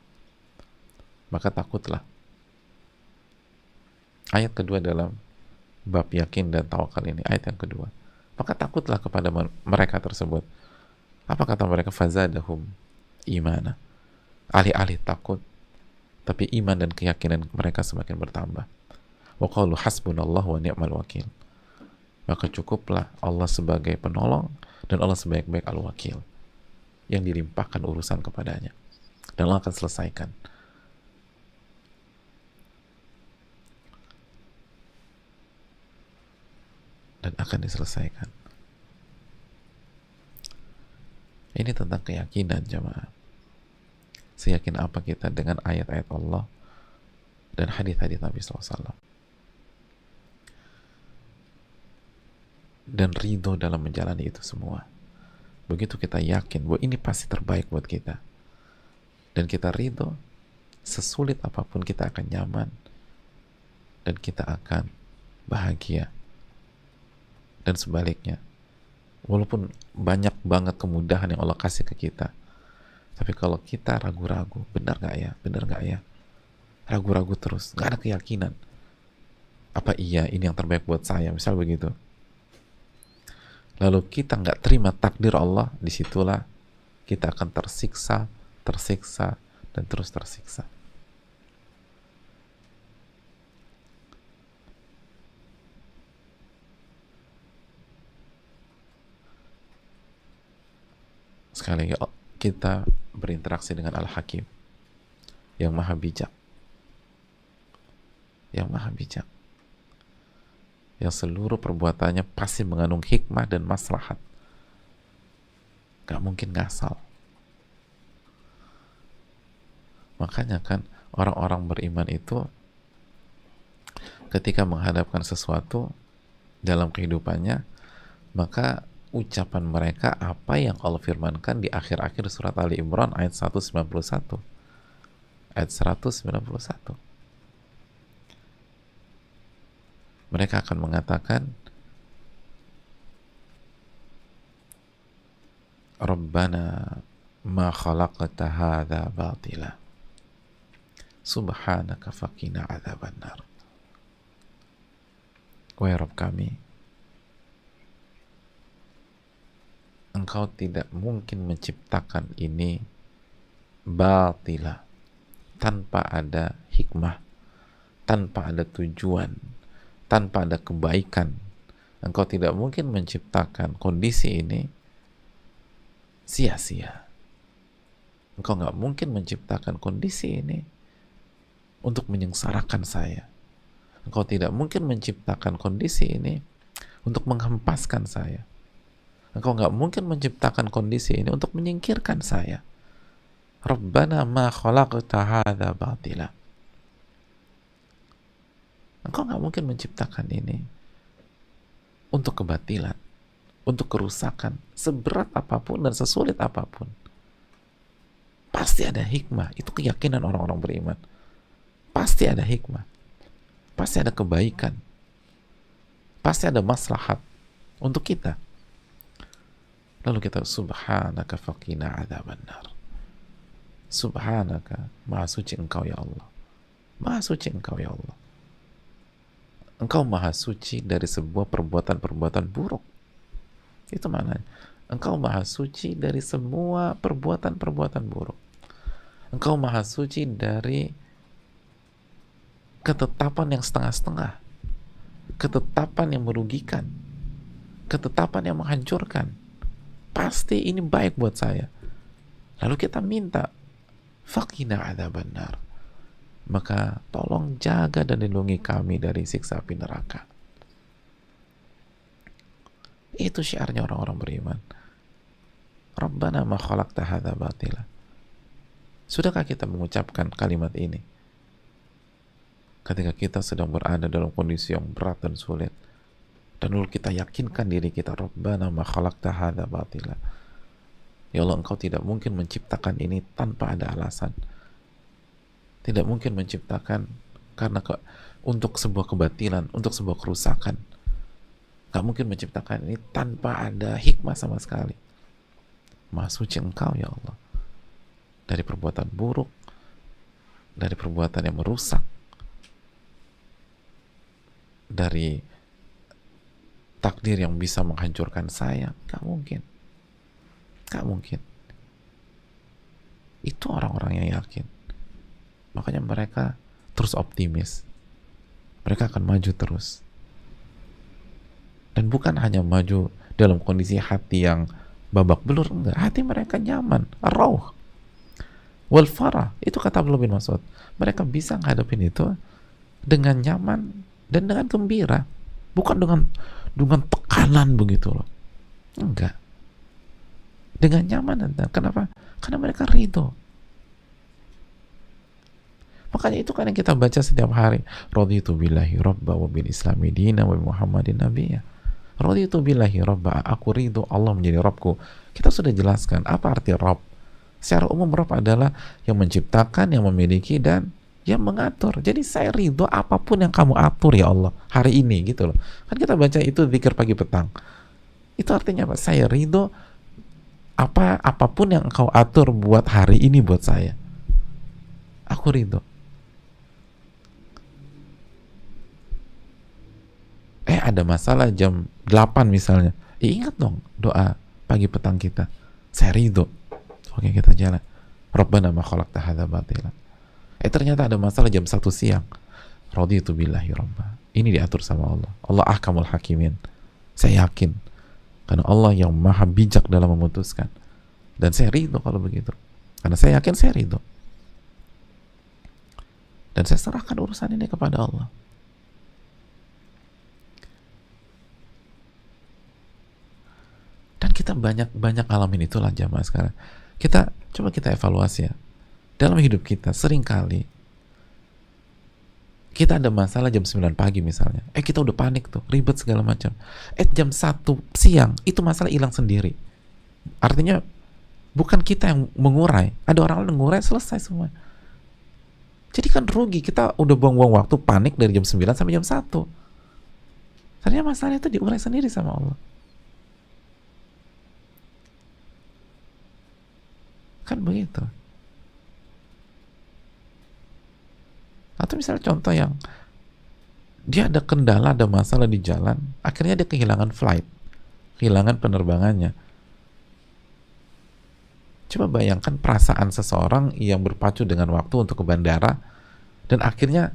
Maka takutlah. Ayat kedua dalam bab yakin dan tawakal ini, ayat yang kedua. Maka takutlah kepada mereka tersebut. Apa kata mereka? Fazadahum imana. Alih-alih takut, tapi iman dan keyakinan mereka semakin bertambah. Wa qalu hasbunallahu wa ni'mal wakil. Maka cukuplah Allah sebagai penolong dan Allah sebaik-baik al-wakil yang dilimpahkan urusan kepadanya. Dan Allah akan selesaikan. Dan akan diselesaikan. Ini tentang keyakinan jemaah. Seyakin apa kita dengan ayat-ayat Allah dan hadis-hadis Nabi SAW. Dan ridho dalam menjalani itu semua. Begitu kita yakin bahwa ini pasti terbaik buat kita. Dan kita ridho, sesulit apapun kita akan nyaman. Dan kita akan bahagia. Dan sebaliknya, walaupun banyak banget kemudahan yang Allah kasih ke kita, tapi kalau kita ragu-ragu, benar gak ya, ragu-ragu terus, gak ada keyakinan, apa iya ini yang terbaik buat saya, misal begitu, lalu kita gak terima takdir Allah, disitulah kita akan tersiksa, dan terus tersiksa. Sekali lagi, kita berinteraksi dengan Al-Hakim yang maha bijak, yang seluruh perbuatannya pasti mengandung hikmah dan maslahat, gak mungkin ngasal. Makanya kan orang-orang beriman itu ketika menghadapkan sesuatu dalam kehidupannya, maka ucapan mereka apa yang Allah firmankan di akhir-akhir surat Ali Imran ayat 191. Ayat 191. Mereka akan mengatakan, Rabbana ma khalaqta hadza batila subhanaka faqina adzabannar. Wahai Rabb kami, Engkau tidak mungkin menciptakan ini batila, tanpa ada hikmah, tanpa ada tujuan, tanpa ada kebaikan. Engkau tidak mungkin menciptakan kondisi ini sia-sia. Engkau nggak mungkin menciptakan kondisi ini untuk menyengsarakan saya. Engkau tidak mungkin menciptakan kondisi ini untuk menghempaskan saya. Engkau nggak mungkin menciptakan kondisi ini untuk menyingkirkan saya. Rabbana ma khalaqta hadza batila. Engkau nggak mungkin menciptakan ini untuk kebatilan, untuk kerusakan, seberat apapun dan sesulit apapun. Pasti ada hikmah. Itu keyakinan orang-orang beriman. Pasti ada hikmah. Pasti ada kebaikan. Pasti ada maslahat untuk kita. Lalu kita, subhanaka faqina adzabannar. Subhanaka, maha suci Engkau ya Allah. Maha suci Engkau ya Allah. Engkau maha suci dari sebuah perbuatan-perbuatan buruk. Itu maknanya. Engkau maha suci dari semua perbuatan-perbuatan buruk. Engkau maha suci dari ketetapan yang setengah-setengah, ketetapan yang merugikan, ketetapan yang menghancurkan. Pasti ini baik buat saya. Lalu kita minta, faqina adzabannar. Maka tolong jaga dan lindungi kami dari siksa api neraka. Itu syiarnya orang-orang beriman. Rabbana ma khalaqta hadza batila. Sudahkah kita mengucapkan kalimat ini ketika kita sedang berada dalam kondisi yang berat dan sulit, dan lalu kita yakinkan diri kita, Rabbana ma khalaqta hadza batila. Ya Allah, Engkau tidak mungkin menciptakan ini tanpa ada alasan. Tidak mungkin menciptakan karena untuk sebuah kebatilan, untuk sebuah kerusakan. Gak mungkin menciptakan ini tanpa ada hikmah sama sekali. Maha suci Engkau ya Allah dari perbuatan buruk, dari perbuatan yang merusak, dari takdir yang bisa menghancurkan saya. Gak mungkin. Gak mungkin. Itu orang-orang yang yakin. Makanya mereka terus optimis. Mereka akan maju terus. Dan bukan hanya maju dalam kondisi hati yang babak belur, enggak. Hati mereka nyaman, rauh. Wal farah, itu kata Abdullah bin Mas'ud. Mereka bisa ngadepin itu dengan nyaman dan dengan gembira. Bukan dengan tekanan begitu loh. Enggak. Dengan nyaman. Kenapa? Karena mereka ridho. Makanya itu kan yang kita baca setiap hari. Raditu billahi rabba wa bil islami dina wa muhammadin nabiyya. Raditu billahi rabba, aku ridho Allah menjadi Rabbku. Kita sudah jelaskan apa arti Rabb. Secara umum Rabb adalah yang menciptakan, yang memiliki, dan yang mengatur. Jadi saya ridho apapun yang kamu atur ya Allah hari ini gitu loh. Kan kita baca itu zikir pagi petang. Itu artinya apa? Saya ridho apapun yang engkau atur buat hari ini buat saya. Aku ridho. Ada masalah jam 8 misalnya. Ingat dong doa pagi petang kita. Saya ridho. Oke, kita jalan. Rabbana ma khalaqta hadza batila. Ternyata ada masalah jam 1 siang. Raditu billahi rabba. Ini diatur sama Allah. Allah ahkamul hakimin. Saya yakin. Karena Allah yang maha bijak dalam memutuskan. Dan saya ridho kalau begitu. Karena saya yakin saya ridho. Dan saya serahkan urusan ini kepada Allah. Dan kita banyak alamin itulah jamaah sekarang. Coba kita evaluasi ya. Dalam hidup kita seringkali Kita ada masalah jam 9 pagi misalnya. Kita udah panik tuh, ribet segala macam. Jam 1 siang, itu masalah hilang sendiri. Artinya, bukan kita yang mengurai. Ada orang lain mengurai, selesai semua. Jadi kan rugi, kita udah buang-buang waktu panik dari jam 9 sampai jam 1. Ternyata masalah itu diurai sendiri sama Allah. Kan begitu. Atau misalnya contoh yang dia ada kendala, ada masalah di jalan, akhirnya dia kehilangan flight, kehilangan penerbangannya. Coba bayangkan perasaan seseorang yang berpacu dengan waktu untuk ke bandara dan akhirnya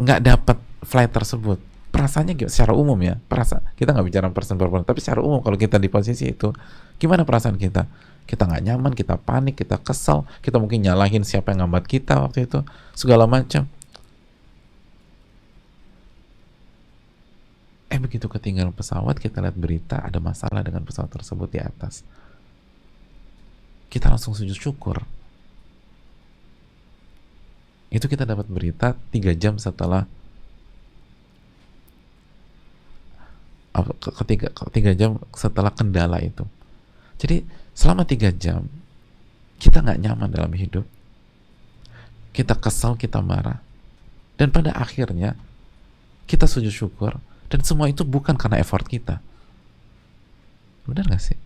nggak dapat flight tersebut. Perasaannya secara umum ya, kita nggak bicara person per person, tapi secara umum kalau kita di posisi itu, gimana perasaan kita? Kita nggak nyaman, kita panik, kita kesel, kita mungkin nyalahin siapa yang ngambat kita waktu itu, segala macam. Begitu ketinggalan pesawat, kita lihat berita ada masalah dengan pesawat tersebut di atas. Kita langsung sujud syukur. Itu kita dapat berita 3 jam setelah 3 jam setelah kendala itu. Jadi selama 3 jam kita nggak nyaman dalam hidup, kita kesal, kita marah, dan pada akhirnya kita sujud syukur, dan semua itu bukan karena effort kita. Benar nggak sih?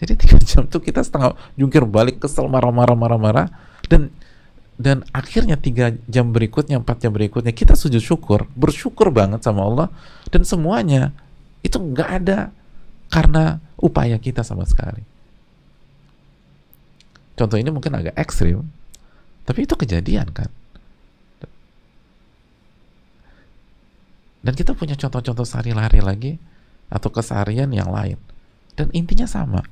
Jadi 3 jam tuh kita setengah jungkir balik, kesel, marah, dan akhirnya 3 jam berikutnya, 4 jam berikutnya kita sujud syukur, bersyukur banget sama Allah, dan semuanya itu nggak ada karena upaya kita sama sekali. Contoh ini mungkin agak ekstrim, tapi itu kejadian kan. Dan kita punya contoh-contoh sehari-hari lagi atau keseharian yang lain, dan intinya sama.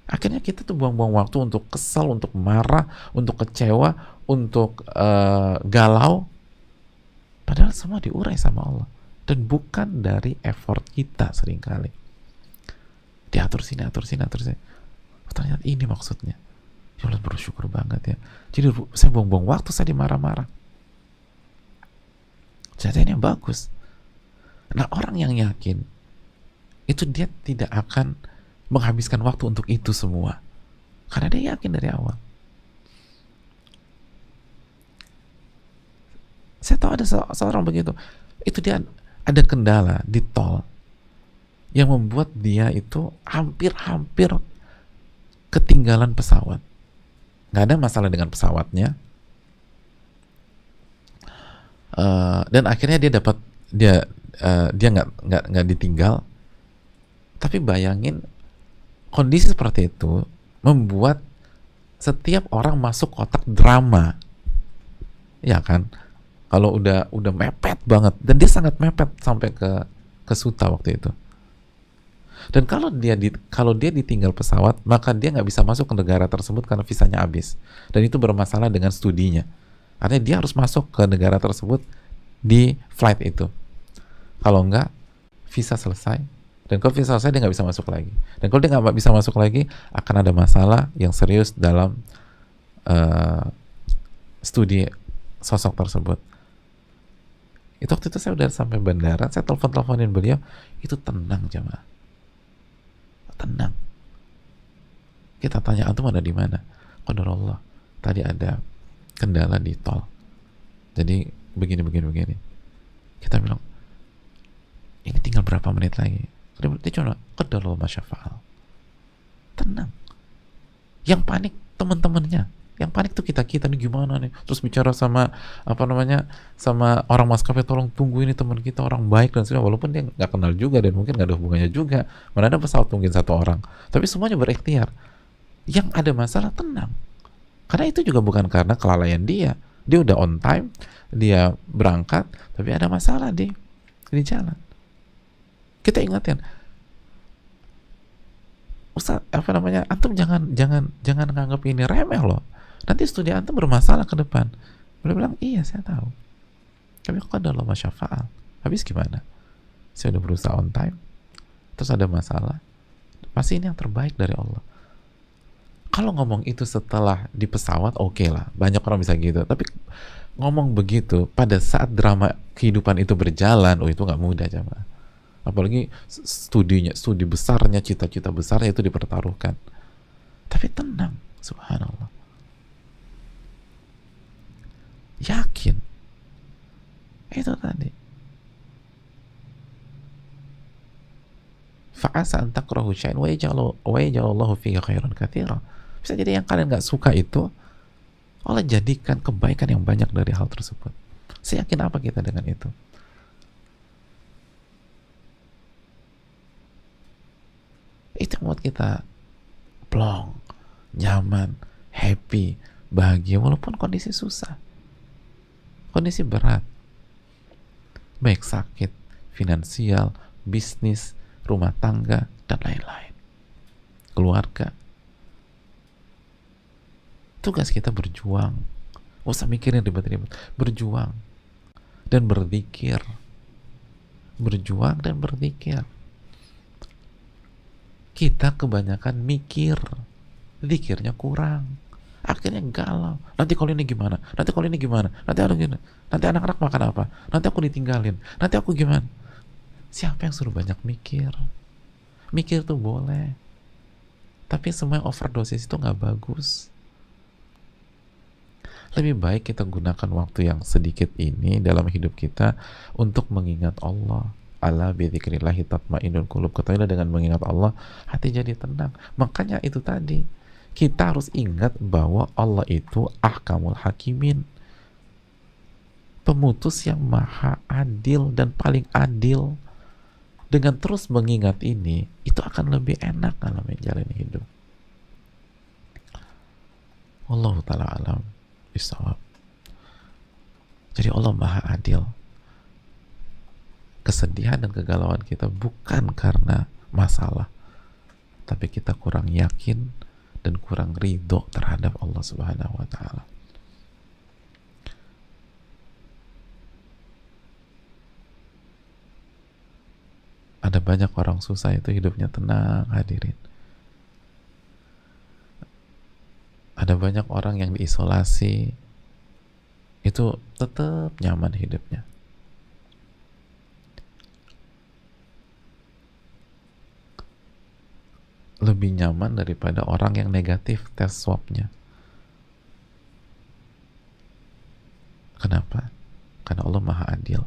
Akhirnya kita tuh buang-buang waktu untuk kesal, untuk marah, untuk kecewa, untuk galau, padahal semua diurai sama Allah dan bukan dari effort kita. Seringkali diatur sini. Ternyata ini maksudnya. Ya Allah, bersyukur banget ya. Jadi saya buang-buang waktu, saya dimarah-marah. Jadi ini yang bagus. Nah, orang yang yakin itu dia tidak akan menghabiskan waktu untuk itu semua karena dia yakin dari awal. Saya tahu ada seorang begitu, itu dia ada kendala di tol yang membuat dia itu hampir ketinggalan pesawat. Nggak ada masalah dengan pesawatnya, dan akhirnya dia nggak ditinggal. Tapi bayangin kondisi seperti itu membuat setiap orang masuk kotak drama, ya kan? Kalau udah mepet banget, dan dia sangat mepet sampai ke Suta waktu itu. Dan kalau dia ditinggal pesawat, maka dia nggak bisa masuk ke negara tersebut karena visanya habis. Dan itu bermasalah dengan studinya. Artinya dia harus masuk ke negara tersebut di flight itu. Kalau enggak, visa selesai. Dan kalau visa selesai, dia nggak bisa masuk lagi. Dan kalau dia nggak bisa masuk lagi, akan ada masalah yang serius dalam studi sosok tersebut. Itu waktu itu saya udah sampai bandara, saya teleponin beliau, itu tenang jemaah. Tenang. Kita tanya, antum ada di mana? Qadarullah, tadi ada kendala di tol. Jadi begini. Kita bilang, ini tinggal berapa menit lagi? Dia cuma qadarullah masyafa'al. Tenang. Yang panik teman-temannya. Yang panik tuh kita nih gimana nih? Terus bicara sama sama orang maskapai, tolong tunggu, ini teman kita orang baik dan segala, walaupun dia nggak kenal juga dan mungkin nggak ada hubungannya juga. Mana ada pesawat mungkin 1 orang. Tapi semuanya berikhtiar. Yang ada masalah tenang. Karena itu juga bukan karena kelalaian dia. Dia udah on time, dia berangkat, tapi ada masalah di jalan. Kita ingatkan, Ustaz, antum jangan nganggap ini remeh loh. Nanti studi antum bermasalah ke depan. Beliau bilang, iya saya tahu. Tapi qadarullah masyafa'al. Habis gimana? Saya udah berusaha on time, terus ada masalah. Pasti ini yang terbaik dari Allah. Kalau ngomong itu setelah di pesawat, oke lah. Banyak orang bisa gitu. Tapi ngomong begitu pada saat drama kehidupan itu berjalan, oh itu nggak mudah jamaah. Apalagi studi besarnya, cita-cita besarnya itu dipertaruhkan. Tapi tenang, subhanallah, yakin itu tadi. Fa'asa an takrahu syai'an wa yaj'alullahu fihi khairan katsira. Bisa jadi yang kalian nggak suka itu Allah jadikan kebaikan yang banyak dari hal tersebut. Seyakin apa kita dengan itu? Itu yang buat kita plong, nyaman, happy, bahagia walaupun kondisi susah, kondisi berat, baik sakit, finansial, bisnis, rumah tangga, dan lain-lain, keluarga. Tugas kita berjuang, gak usah mikirin ribet-ribet, berjuang dan berzikir, berjuang dan berzikir. Kita kebanyakan mikir, zikirnya kurang, akhirnya galau. Nanti kalau ini gimana? Nanti kalau ini gimana? Nanti ada gimana? Nanti anak-anak makan apa? Nanti aku ditinggalin. Nanti aku gimana? Siapa yang suruh banyak mikir? Mikir tuh boleh, tapi semua yang overdosis itu nggak bagus. Lebih baik kita gunakan waktu yang sedikit ini dalam hidup kita untuk mengingat Allah. Ala bidzikrillahi tatmainnul qulub. Ketahuilah dengan mengingat Allah hati jadi tenang. Makanya itu tadi, kita harus ingat bahwa Allah itu ahkamul hakimin, pemutus yang maha adil dan paling adil. Dengan terus mengingat ini, itu akan lebih enak dalam menjalani hidup. Wallahu ta'ala alam bisawab. Jadi Allah maha adil. Kesedihan dan kegalauan kita bukan karena masalah, tapi kita kurang yakin dan kurang ridho terhadap Allah Subhanahu wa ta'ala. Ada banyak orang susah itu hidupnya tenang, hadirin. Ada banyak orang yang diisolasi itu tetap nyaman hidupnya. Lebih nyaman daripada orang yang negatif tes swabnya. Kenapa? Karena Allah maha adil.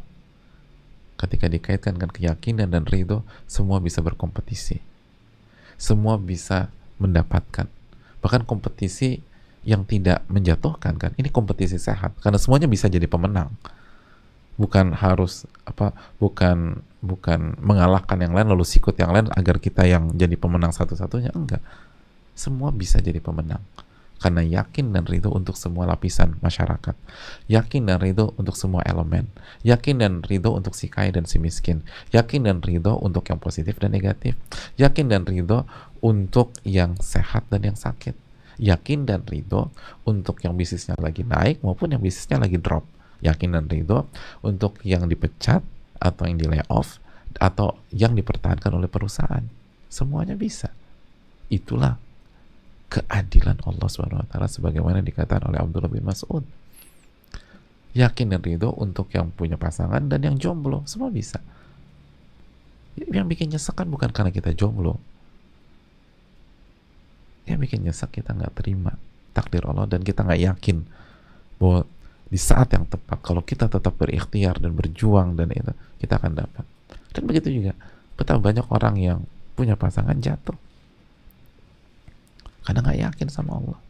Ketika dikaitkan dengan keyakinan dan ridho, semua bisa berkompetisi, semua bisa mendapatkan. Bahkan kompetisi yang tidak menjatuhkan, kan ini kompetisi sehat karena semuanya bisa jadi pemenang. Bukan harus bukan mengalahkan yang lain lalu sikut yang lain agar kita yang jadi pemenang satu-satunya. Enggak, semua bisa jadi pemenang karena yakin dan ridho untuk semua lapisan masyarakat, yakin dan ridho untuk semua elemen, yakin dan ridho untuk si kaya dan si miskin, yakin dan ridho untuk yang positif dan negatif, yakin dan ridho untuk yang sehat dan yang sakit, yakin dan ridho untuk yang bisnisnya lagi naik maupun yang bisnisnya lagi drop, yakin dan ridho untuk yang dipecat atau yang di layoff atau yang dipertahankan oleh perusahaan. Semuanya bisa. Itulah keadilan Allah Subhanahu wa ta'ala sebagaimana dikatakan oleh Abdullah bin Mas'ud. Yakin dan ridho untuk yang punya pasangan dan yang jomblo, semua bisa. Yang bikin nyesek kan bukan karena kita jomblo. Yang bikin nyesek kita nggak terima takdir Allah dan kita nggak yakin bahwa di saat yang tepat kalau kita tetap berikhtiar dan berjuang dan itu kita akan dapat. Dan begitu juga betapa banyak orang yang punya pasangan jatuh karena nggak yakin sama Allah.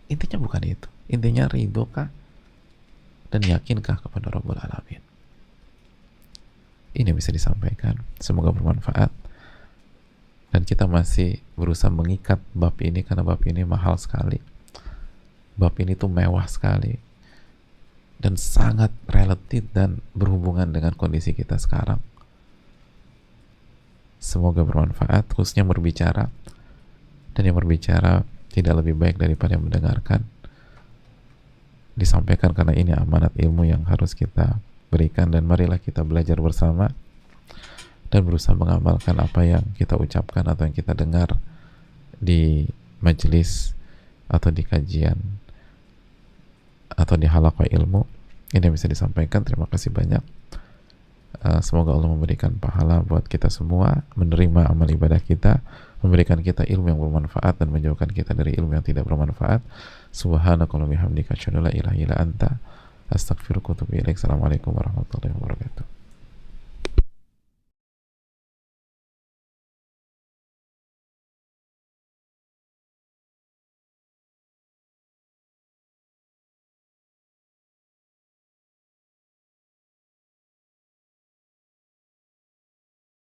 Intinya bukan itu. Intinya ridhokah dan yakinkah kepada Rabbul Alamin. Ini bisa disampaikan. Semoga bermanfaat. Dan kita masih berusaha mengikat bab ini karena bab ini mahal sekali. Bab ini tuh mewah sekali dan sangat relatif dan berhubungan dengan kondisi kita sekarang. Semoga bermanfaat, khususnya berbicara. Dan yang berbicara tidak lebih baik daripada yang mendengarkan. Disampaikan karena ini amanat ilmu yang harus kita berikan, dan marilah kita belajar bersama dan berusaha mengamalkan apa yang kita ucapkan atau yang kita dengar di majelis atau di kajian atau di halaqah ilmu ini yang bisa disampaikan. Terima kasih banyak. Semoga Allah memberikan pahala buat kita semua, menerima amal ibadah kita, memberikan kita ilmu yang bermanfaat dan menjauhkan kita dari ilmu yang tidak bermanfaat. Subhanakallahumma bihamdika asyhadu an la ilaha illa anta astaghfiruka wa atubu ilaik. Assalamualaikum warahmatullahi wabarakatuh.